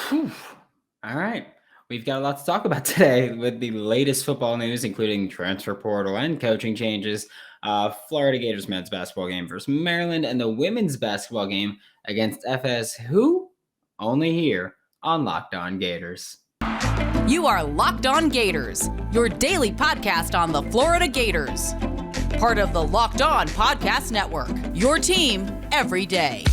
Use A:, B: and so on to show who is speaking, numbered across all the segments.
A: Whew. All right. We've got a lot to talk about today with the latest football news, including transfer portal and coaching changes, Florida Gators men's basketball game versus Maryland, and the women's basketball game against FS, who only here on Locked On Gators.
B: You are Locked On Gators, your daily podcast on the Florida Gators. Part of the Locked On Podcast Network, your team every day.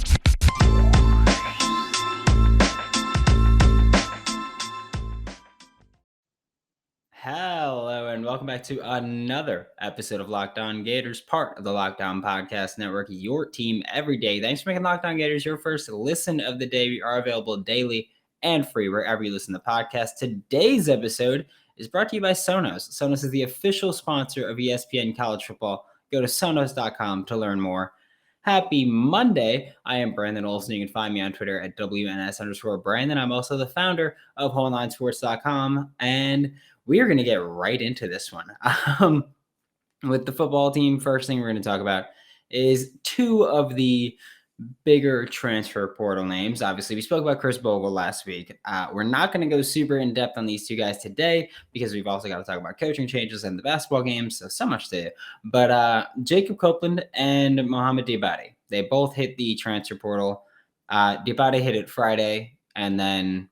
A: Hello, and welcome back to another episode of Locked On Gators, part of the Locked On Podcast Network, your team every day. Thanks for making Locked On Gators your first listen of the day. We are available daily and free wherever you listen to podcasts. Today's episode is brought to you by Sonos. Sonos is the official sponsor of ESPN College Football. Go to Sonos.com to learn more. Happy Monday. I am Brandon Olson. You can find me on Twitter at WNS_Brandon. I'm also the founder of WholeNineSports.com, and we are going to get right into this one. With the football team, first thing we're going to talk about is two of the bigger transfer portal names. Obviously, we spoke about Chris Bogle last week. We're not going to go super in depth on these two guys today because we've also got to talk about coaching changes and the basketball games. So much to do. But Jacob Copeland and Mohamoud Diabate, they both hit the transfer portal. Diabate hit it Friday, and then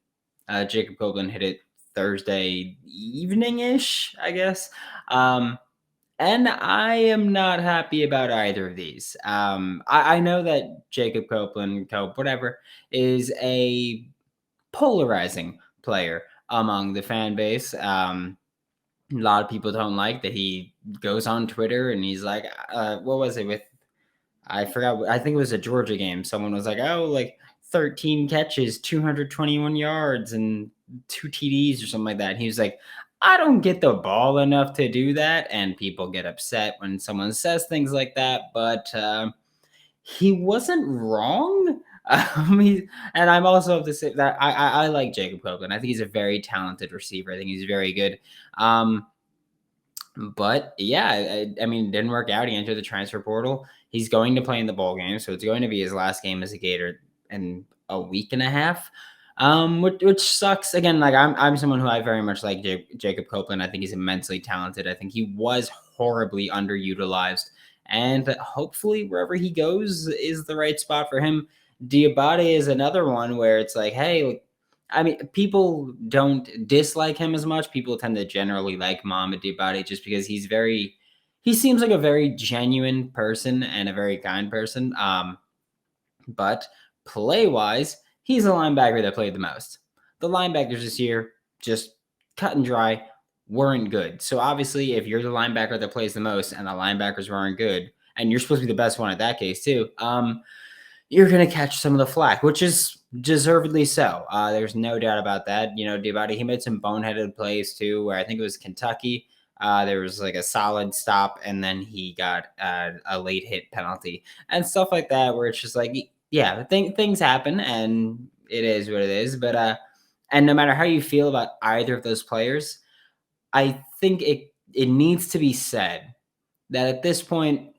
A: Jacob Copeland hit it Thursday evening-ish, I guess. And I am not happy about either of these. I know that Jacob Copeland, whatever, is a polarizing player among the fan base. A lot of people don't like that he goes on Twitter and he's like, what was it with? I forgot. I think it was a Georgia game. Someone was like, 13 catches, 221 yards, and 2 TDs or something like that. And he was like, I don't get the ball enough to do that. And people get upset when someone says things like that. But he wasn't wrong. And I'm also have to say that I like Jacob Copeland. I think he's a very talented receiver. I think he's very good. But yeah, I mean, it didn't work out. He entered the transfer portal. He's going to play in the bowl game. So it's going to be his last game as a Gator in a week and a half. Which sucks. Again, like I'm someone who I very much like Jacob Copeland. I think he's immensely talented. I think he was horribly underutilized, and hopefully wherever he goes is the right spot for him. Diabate is another one where it's like, hey, I mean, people don't dislike him as much. People tend to generally like Mohamoud Diabate just because he seems like a very genuine person and a very kind person. But play-wise, he's a linebacker that played the most. The linebackers this year, just cut and dry, weren't good. So obviously, if you're the linebacker that plays the most and the linebackers weren't good, and you're supposed to be the best one at that case too, you're going to catch some of the flack, which is deservedly so. There's no doubt about that. You know, Diabate, he made some boneheaded plays too, where I think it was Kentucky. There was like a solid stop, and then he got a late hit penalty and stuff like that, where it's just like, yeah, things happen, and it is what it is. But and no matter how you feel about either of those players, I think it needs to be said that at this point,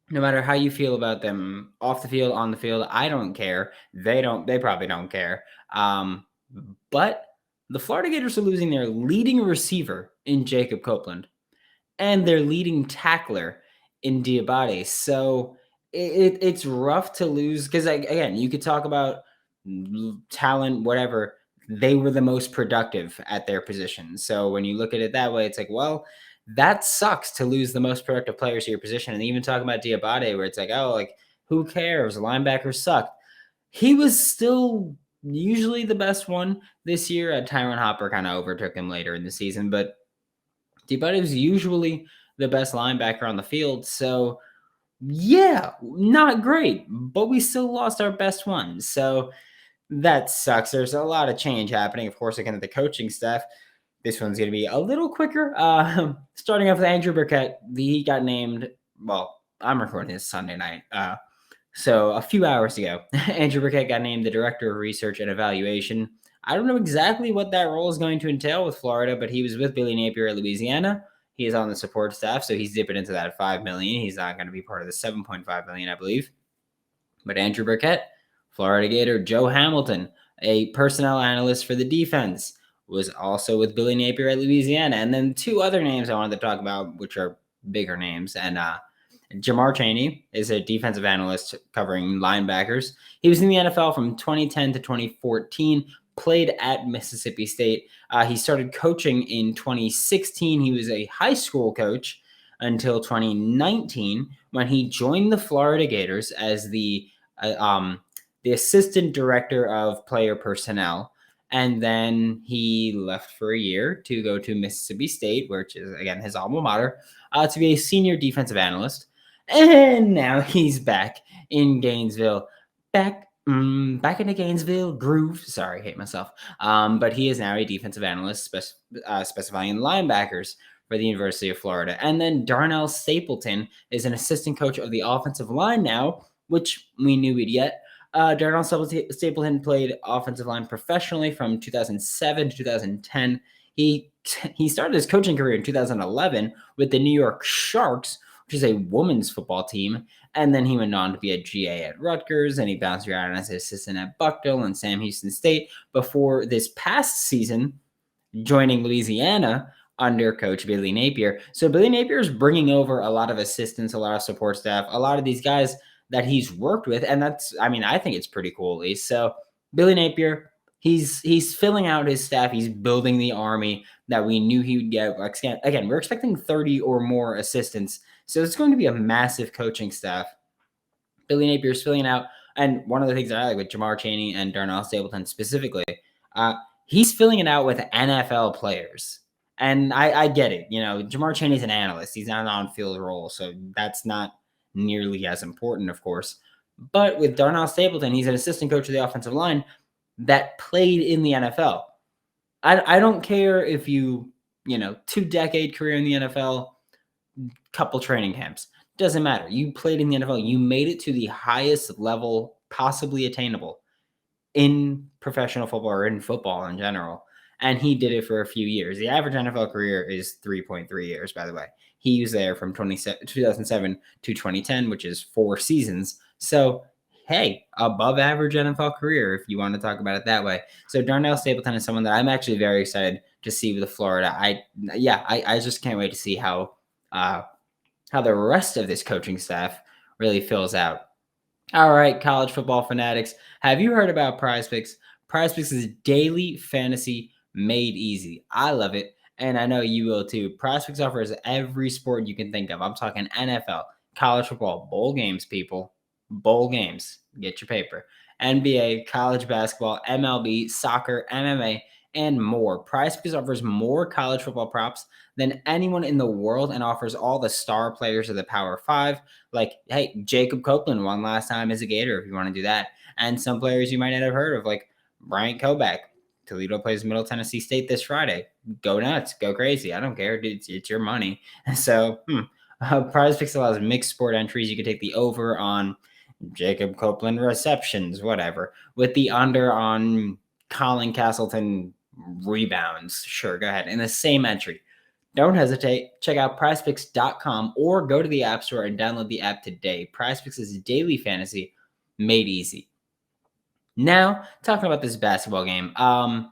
A: no matter how you feel about them off the field, on the field, I don't care. They probably don't care. But the Florida Gators are losing their leading receiver in Jacob Copeland and their leading tackler in Diabate. So it's rough to lose because, again, you could talk about talent, whatever. They were the most productive at their position. So when you look at it that way, it's like, well, that sucks to lose the most productive players to your position. And even talking about Diabate, where it's like, who cares? Linebackers suck. He was still usually the best one this year. Tyron Hopper kind of overtook him later in the season, but Diabate was usually the best linebacker on the field. So yeah, not great, but we still lost our best one. So that sucks. There's a lot of change happening. Of course, again, at the coaching staff. This one's going to be a little quicker. Starting off with Andrew Burkett. He got named, well, I'm recording this Sunday night. So a few hours ago, Andrew Burkett got named the Director of Research and Evaluation. I don't know exactly what that role is going to entail with Florida, but he was with Billy Napier at Louisiana. He is on the support staff, so he's dipping into that $5 million. He's not going to be part of the $7.5 million, I believe. But Andrew Burkett, Florida Gator, Joe Hamilton, a personnel analyst for the defense, was also with Billy Napier at Louisiana. And then two other names I wanted to talk about, which are bigger names. And Jamar Chaney is a defensive analyst covering linebackers. He was in the NFL from 2010 to 2014, played at Mississippi State. He started coaching in 2016. He was a high school coach until 2019 when he joined the Florida Gators as the assistant director of player personnel. And then he left for a year to go to Mississippi State, which is, again, his alma mater, to be a senior defensive analyst. And now he's back in Gainesville, back in the Gainesville groove. Sorry, I hate myself. But he is now a defensive analyst specifying linebackers for the University of Florida. And then Darnell Stapleton is an assistant coach of the offensive line now, which we knew we'd get. Darnell Stapleton played offensive line professionally from 2007 to 2010. He started his coaching career in 2011 with the New York Sharks, which is a women's football team. And then he went on to be a GA at Rutgers, and he bounced around as an assistant at Bucknell and Sam Houston State before this past season joining Louisiana under Coach Billy Napier. So Billy Napier is bringing over a lot of assistants, a lot of support staff, a lot of these guys that he's worked with. And I think it's pretty cool, at least. So Billy Napier, he's filling out his staff. He's building the army that we knew he would get. Again, we're expecting 30 or more assistants. So it's going to be a massive coaching staff. Billy Napier's filling it out. And one of the things that I like with Jamar Chaney and Darnell Stapleton specifically, he's filling it out with NFL players. And I get it. Jamar Chaney's an analyst. He's not an on-field role. So that's not nearly as important, of course. But with Darnell Stapleton, he's an assistant coach of the offensive line that played in the NFL. I don't care if you 2-decade career in the NFL, couple training camps. Doesn't matter. You played in the NFL. You made it to the highest level possibly attainable in professional football or in football in general. And he did it for a few years. The average NFL career is 3.3 years, by the way. He was there from 2007 to 2010, which is 4 seasons. So, hey, above average NFL career, if you want to talk about it that way. So Darnell Stapleton is someone that I'm actually very excited to see with Florida. I just can't wait to see how the rest of this coaching staff really fills out. All right, college football fanatics, have you heard about PrizePicks? PrizePicks is daily fantasy made easy. I love it, and I know you will too. PrizePicks offers every sport you can think of. I'm talking NFL, college football, bowl games, people. Bowl games. Get your paper. NBA, college basketball, MLB, soccer, MMA, and more. PrizePicks offers more college football props than anyone in the world and offers all the star players of the Power 5. Like, hey, Jacob Copeland won last time as a Gator, if you want to do that. And some players you might not have heard of, like Bryant Koback. Toledo plays Middle Tennessee State this Friday. Go nuts. Go crazy. I don't care. It's your money. So, PrizePicks allows mixed sport entries. You can take the over on Jacob Copeland receptions, whatever, with the under on Colin Castleton rebounds. Sure, go ahead. In the same entry. Don't hesitate. Check out prizepicks.com or go to the App Store and download the app today. PrizePicks is daily fantasy made easy. Now, talking about this basketball game, I'm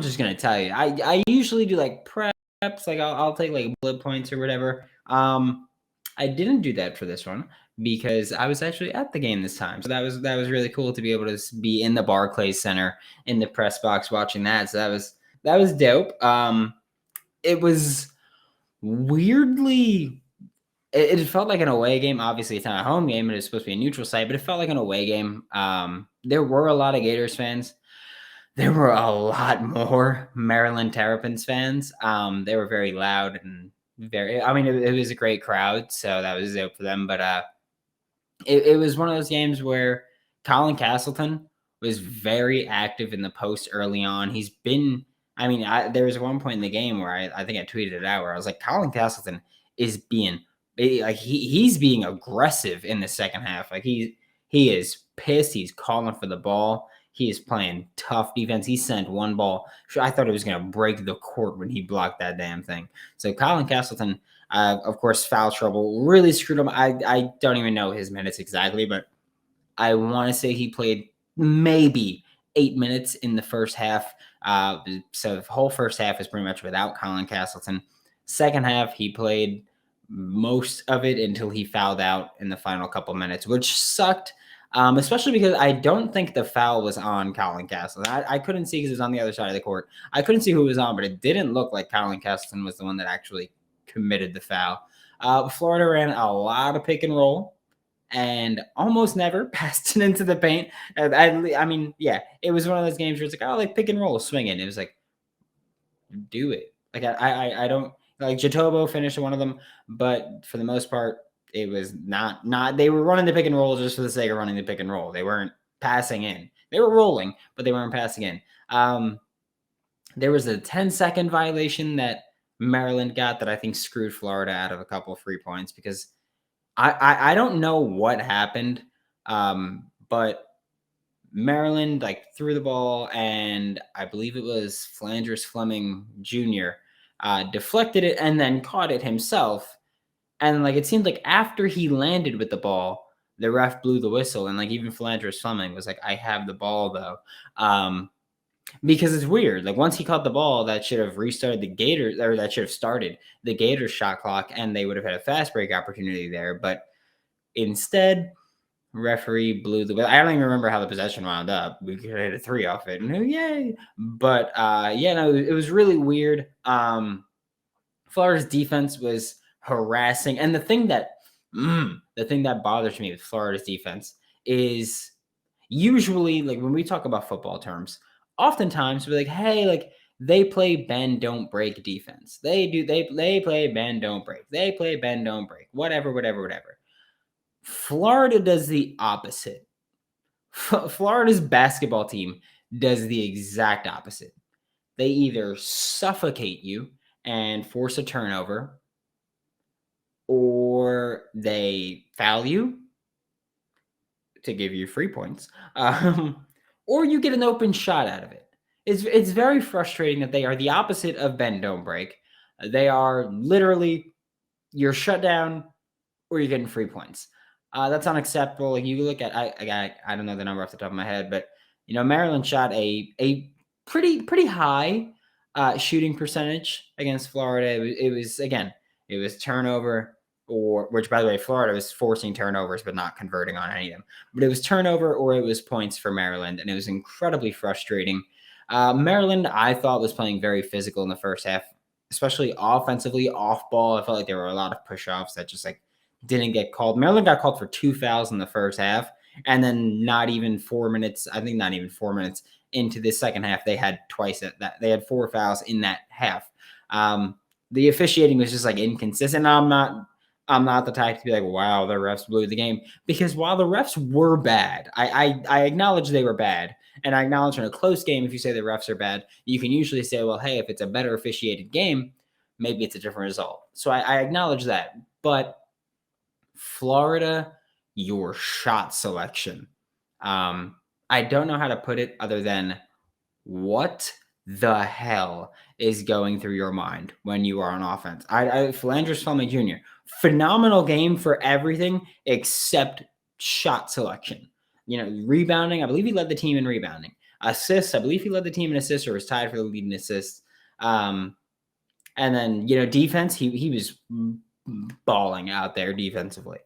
A: just going to tell you, I usually do like preps, like I'll take like bullet points or whatever. I didn't do that for this one because I was actually at the game this time. So that was really cool to be able to be in the Barclays Center in the press box watching that. So that was dope. It was weirdly, it felt like an away game. Obviously, it's not a home game. It is supposed to be a neutral site, but it felt like an away game. There were a lot of Gators fans. There were a lot more Maryland Terrapins fans. They were very loud and it was a great crowd, so that was dope for them. But it was one of those games where Colin Castleton was very active in the post early on. He's been, there was one point in the game where I think I tweeted it out where I was like, Colin Castleton is being like he's being aggressive in the second half. Like he is pissed. He's calling for the ball. He is playing tough defense. He sent one ball. I thought it was going to break the court when he blocked that damn thing. So Colin Castleton, of course, foul trouble really screwed him. I don't even know his minutes exactly, but I want to say he played maybe 8 minutes in the first half. So the whole first half was pretty much without Colin Castleton. Second half, he played most of it until he fouled out in the final couple minutes, which sucked. Especially because I don't think the foul was on Colin Castleton. I couldn't see because it was on the other side of the court. I couldn't see who it was on, but it didn't look like Colin Castleton was the one that actually committed the foul. Florida ran a lot of pick and roll and almost never passed it into the paint. I mean, yeah, it was one of those games where it's like, oh, like pick and roll, swing it. And it was like, do it. Like I don't like Jatobo finished one of them, but for the most part, it was not they were running the pick and roll just for the sake of running the pick and roll. They weren't passing in. They were rolling, but they weren't passing in. There was a 10-second violation that Maryland got that I think screwed Florida out of a couple of free points because I don't know what happened, but Maryland like threw the ball, and I believe it was Flanders Fleming Jr. Deflected it and then caught it himself. And like it seemed like after he landed with the ball, the ref blew the whistle, and like even Flanders Fleming was like, "I have the ball though," because it's weird. Like once he caught the ball, that should have restarted the Gators, or that should have started the Gators shot clock, and they would have had a fast break opportunity there. But instead, referee blew the. I don't even remember how the possession wound up. We could hit a 3 off it, and yay! But yeah, no, it was really weird. Florida's defense was harassing, and the thing that bothers me with Florida's defense is usually like when we talk about football terms, oftentimes we're like, hey, like they play bend don't break defense. They play bend don't break. They play bend don't break. Whatever. Florida does the opposite. Florida's basketball team does the exact opposite. They either suffocate you and force a turnover, or they foul you to give you free points, or you get an open shot out of it. It's very frustrating that they are the opposite of bend don't break. They are literally you're shut down or you're getting free points. That's unacceptable. Like you look at I don't know the number off the top of my head, but Maryland shot a pretty high shooting percentage against Florida. It was turnover, or which by the way, Florida was forcing turnovers but not converting on any of them. But it was turnover or it was points for Maryland, and it was incredibly frustrating. Maryland, I thought, was playing very physical in the first half, especially offensively, off ball. I felt like there were a lot of push-offs that just like didn't get called. Maryland got called for 2 fouls in the first half, and then not even 4 minutes into the second half, they had they had 4 fouls in that half. The officiating was just like inconsistent. I'm not the type to be like, wow, the refs blew the game, because while the refs were bad, I acknowledge they were bad. And I acknowledge in a close game, if you say the refs are bad, you can usually say, well, hey, if it's a better officiated game, maybe it's a different result. So I acknowledge that. But Florida, your shot selection. I don't know how to put it other than what the hell is going through your mind when you are on offense. Flanders Fleming Jr., phenomenal game for everything except shot selection. Rebounding, I believe he led the team in rebounding. Assists, I believe he led the team in assists or was tied for the lead in assists. And then, defense, he was balling out there defensively.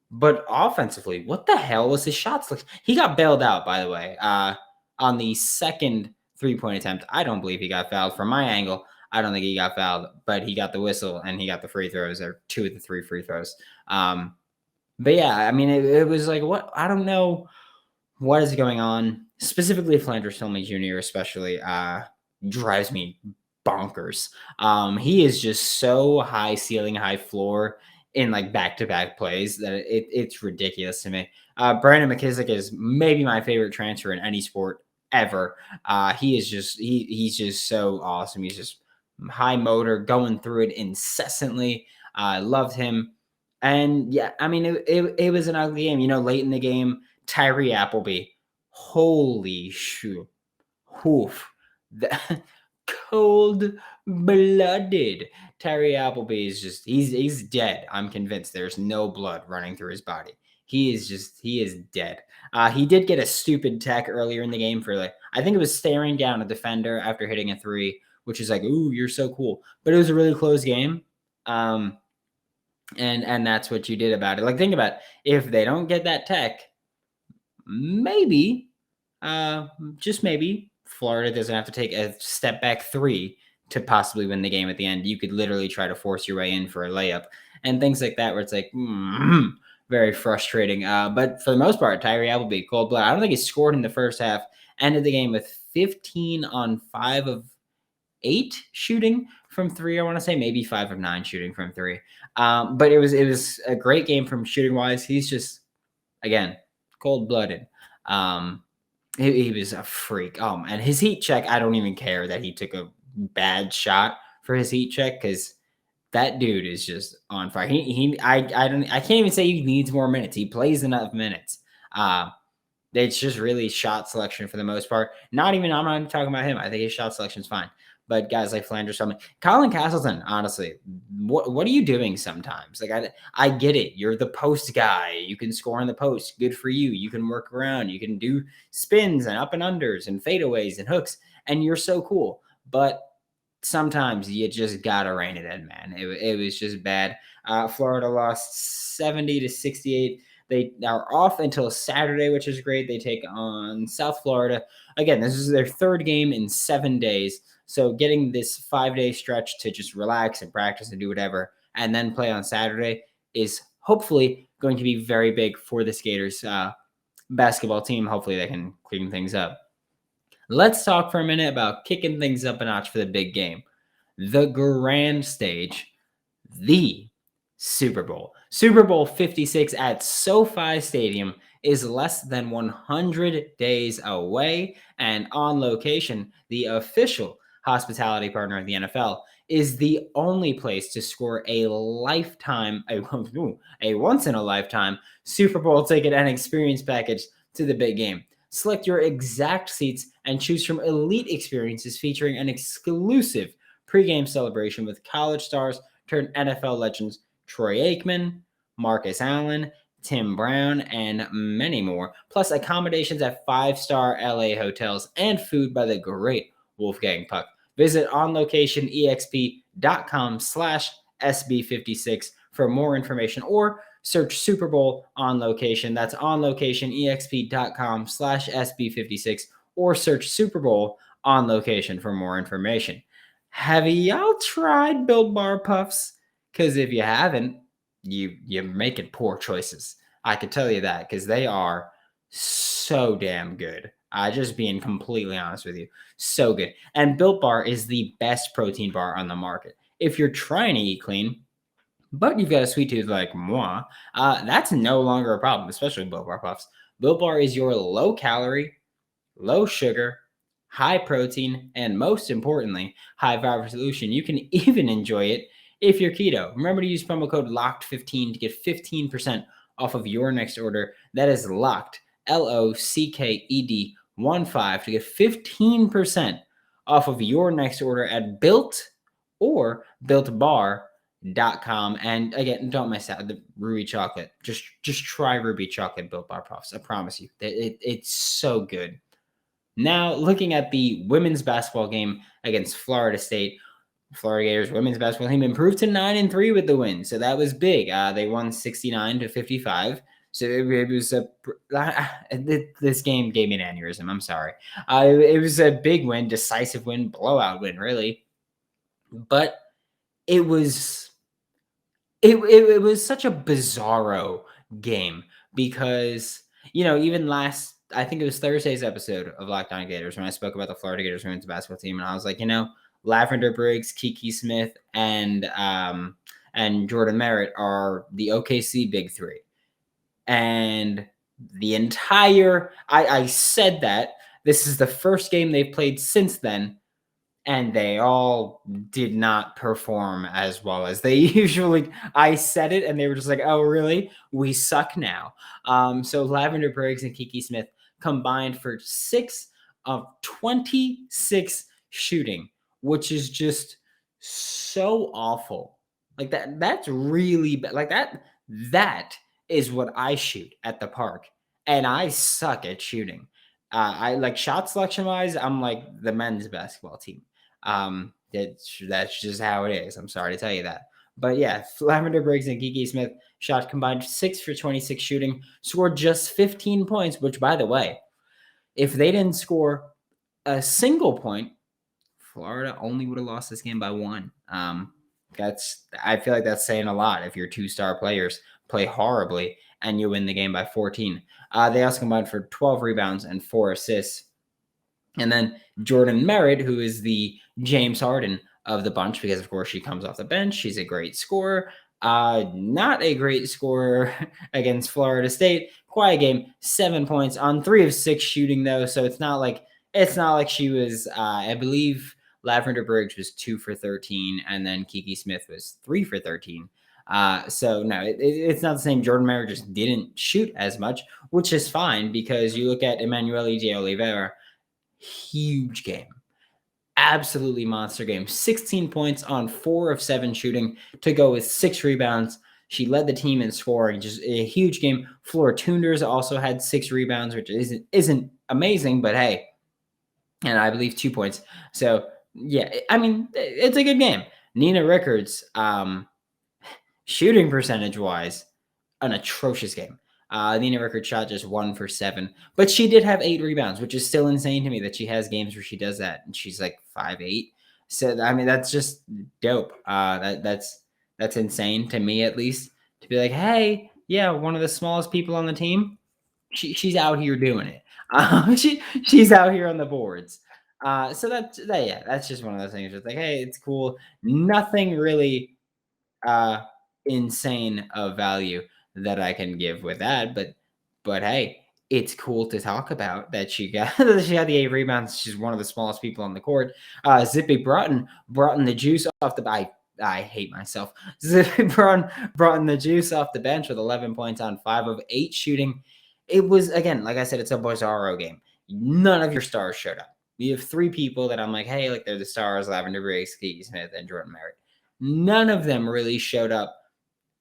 A: But offensively, what the hell was his shot selection? He got bailed out, by the way, on the second 3-point attempt. I don't believe he got fouled. From my angle, I don't think he got fouled, but he got the whistle and he got the free throws, or 2 of the 3 free throws. But yeah, I mean, it was like, what? I don't know what is going on. Specifically, Flanders Fleming Jr. especially drives me bonkers. He is just so high ceiling, high floor in like back-to-back plays that it's ridiculous to me. Brandon McKissick is maybe my favorite transfer in any sport ever. He's just so awesome. He's just high motor, going through it incessantly. I loved him. And yeah, I mean, it was an ugly game. Late in the game, Tyree Appleby, holy shoot, woof, cold-blooded. Tyree Appleby is just he's dead. I'm convinced there's no blood running through his body. he is dead. He did get a stupid tech earlier in the game for I think it was staring down a defender after hitting a three, which is ooh, you're so cool. But it was a really close game. And that's what you did about it. Think about it. If they don't get that tech, maybe, just maybe, Florida doesn't have to take a step back three to possibly win the game at the end. You could literally try to force your way in for a layup and things like that, where it's very frustrating. But for the most part, Tyree Appleby, cold blood. I don't think he scored in the first half. Ended the game with 15 on 5 of 8 shooting from three. I want to say maybe 5 of 9 shooting from three. But it was a great game from shooting wise. He's just, again, cold blooded. He was a freak. And his heat check, I don't even care that he took a bad shot for his heat check, because that dude is just on fire. I can't even say he needs more minutes. He plays enough minutes. It's just really shot selection for the most part. I'm not talking about him. I think his shot selection is fine. But guys like Flanders, Colin Castleton, honestly, what are you doing sometimes? I get it. You're the post guy. You can score in the post. Good for you. You can work around. You can do spins and up and unders and fadeaways and hooks, and you're so cool. But sometimes you just gotta rein it in, man. It was just bad. Florida lost 70-68. They are off until Saturday, which is great. They take on South Florida. Again, this is their third game in 7 days. So getting this 5-day stretch to just relax and practice and do whatever, and then play on Saturday is hopefully going to be very big for the Gators basketball team. Hopefully they can clean things up. Let's talk for a minute about kicking things up a notch for the big game. The grand stage, the Super Bowl. Super Bowl 56 at SoFi Stadium is less than 100 days away, and On Location, the official hospitality partner of the NFL, is the only place to score a once-in-a-lifetime Super Bowl ticket and experience package to the big game. Select your exact seats and choose from elite experiences featuring an exclusive pregame celebration with college stars turned NFL legends Troy Aikman, Marcus Allen, Tim Brown, and many more, plus accommodations at 5-star LA hotels and food by the great Wolfgang Puck. Visit onlocationexp.com/SB56 for more information, or search Super Bowl On Location. That's onlocationexp.com/SB56, or search Super Bowl On Location for more information. Have y'all tried Built Bar Puffs? Because if you haven't, you're making poor choices. I could tell you that, because they are so damn good. Just being completely honest with you. So good. And Built Bar is the best protein bar on the market. If you're trying to eat clean, but you've got a sweet tooth like moi, that's no longer a problem, especially with Built Bar Puffs. Built Bar is your low-calorie, low-sugar, high-protein, and most importantly, high-fiber solution. You can even enjoy it if you're keto. Remember to use promo code LOCKED15 to get 15% off of your next order. That is LOCKED, LOCKED 15 to get 15% off of your next order at Built or BuiltBar.com. And again, don't miss out the Ruby chocolate. Just try Ruby chocolate Built Bar Puffs. I promise you, it's so good. Now, looking at the women's basketball game against Florida State, Florida Gators women's basketball team improved to 9-3 with the win, so that was big. They won 69-55. So it was this game gave me an aneurysm. I'm sorry. It was a big win, decisive win, blowout win, really. But it was such a bizarro game, because even I think it was Thursday's episode of Locked On Gators when I spoke about the Florida Gators women's basketball team, and I was like, Lavender Briggs, Kiki Smith, and Jordan Merritt are the OKC Big Three. And the entire, I said that this is the first game they've played since then, and they all did not perform as well as they usually. I said it, and they were just like, oh, really? We suck now. So Lavender Briggs and Kiki Smith combined for 6 of 26 shooting, which is just so awful. That's really bad. That is what I shoot at the park, and I suck at shooting. I like shot selection wise, I'm like the men's basketball team. That's just how it is. I'm sorry to tell you that. But yeah, Lavender Briggs and Kiki Smith shot combined 6 for 26 shooting, scored just 15 points, which, by the way, if they didn't score a single point, Florida only would have lost this game by 1. I feel like that's saying a lot if your 2-star players play horribly and you win the game by 14. They also combined for 12 rebounds and 4 assists. And then Jordan Merritt, who is the James Harden of the bunch, because of course she comes off the bench. She's a great scorer. Not a great scorer against Florida State. Quiet game, 7 points on 3 of 6 shooting though. So it's not like she was. I believe Lavender Briggs was 2 for 13, and then Kiki Smith was 3 for 13. So no, it's not the same. Jordan Merritt just didn't shoot as much, which is fine because you look at Emanuele de Oliveira. Huge game. Absolutely monster game. 16 points on 4 of 7 shooting to go with 6 rebounds. She led the team in scoring. Just a huge game. Flora Tunders also had 6 rebounds, which isn't amazing, but hey. And I believe 2 points. So yeah, I mean, it's a good game. Nina Rickards, shooting percentage wise, an atrocious game. Nina Rickard shot just 1 for 7, but she did have 8 rebounds, which is still insane to me that she has games where she does that, and she's like 5'8". So I mean, that's just dope. That's insane to me, at least, to be like, hey, yeah, one of the smallest people on the team, she's out here doing it. She's out here on the boards. So that's just one of those things. It's like, hey, it's cool. Nothing really insane of value that I can give with that, but hey, it's cool to talk about that she got the 8 rebounds. She's one of the smallest people on the court. Zippy Broughton brought in the juice off the I hate myself. Zippy Broughton brought in the juice off the bench with 11 points on 5 of 8 shooting. It was, again, like I said, it's a bizarro game. None of your stars showed up. You have 3 people that I'm like, hey, like they're the stars: Lavender Briggs, Kiki Smith, and Jordan Merritt. None of them really showed up.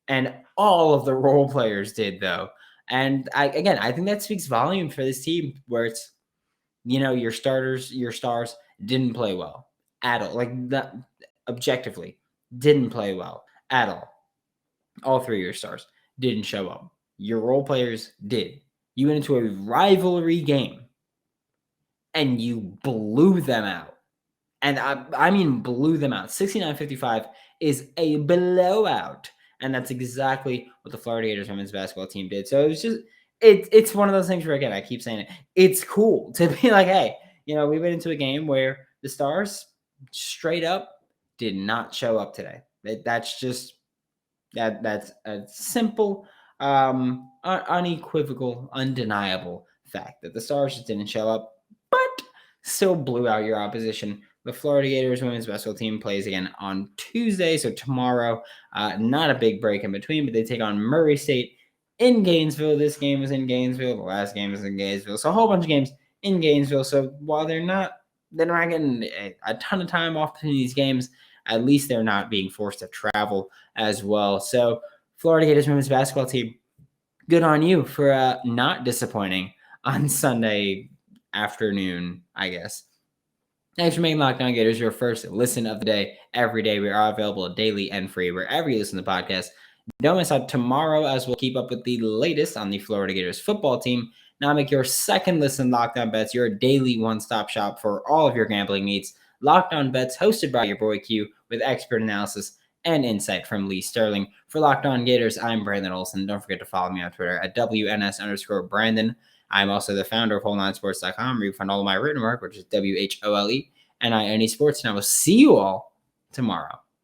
A: And all of the role players did, though. And I think that speaks volume for this team, where it's, your starters, your stars didn't play well at all. Like, that, objectively, didn't play well at all. All 3 of your stars didn't show up. Your role players did. You went into a rivalry game, and you blew them out. And I mean blew them out. 69-55 is a blowout. And that's exactly what the Florida Gators women's basketball team did. So it was just, it's one of those things where, again, I keep saying it. It's cool to be like, hey, we went into a game where the stars straight up did not show up today. That's just, that's a simple, unequivocal, undeniable fact that the stars just didn't show up, but still blew out your opposition. The Florida Gators women's basketball team plays again on Tuesday, so tomorrow. Not a big break in between, but they take on Murray State in Gainesville. This game was in Gainesville. The last game was in Gainesville. So a whole bunch of games in Gainesville. So while they're not getting a ton of time off between these games, at least they're not being forced to travel as well. So Florida Gators women's basketball team, good on you for not disappointing on Sunday afternoon, I guess. Thanks for making Locked On Gators your first listen of the day. Every day we are available daily and free wherever you listen to the podcast. Don't miss out tomorrow, as we'll keep up with the latest on the Florida Gators football team. Now make your second listen Locked On Bets your daily one-stop shop for all of your gambling needs. Locked On Bets, hosted by your boy Q, with expert analysis and insight from Lee Sterling. For Locked On Gators, I'm Brandon Olson. Don't forget to follow me on Twitter at WNS_Brandon. I'm also the founder of WholeNineSports.com, where you can find all of my written work, which is WHOLE. NINE Sports, and I will see you all tomorrow.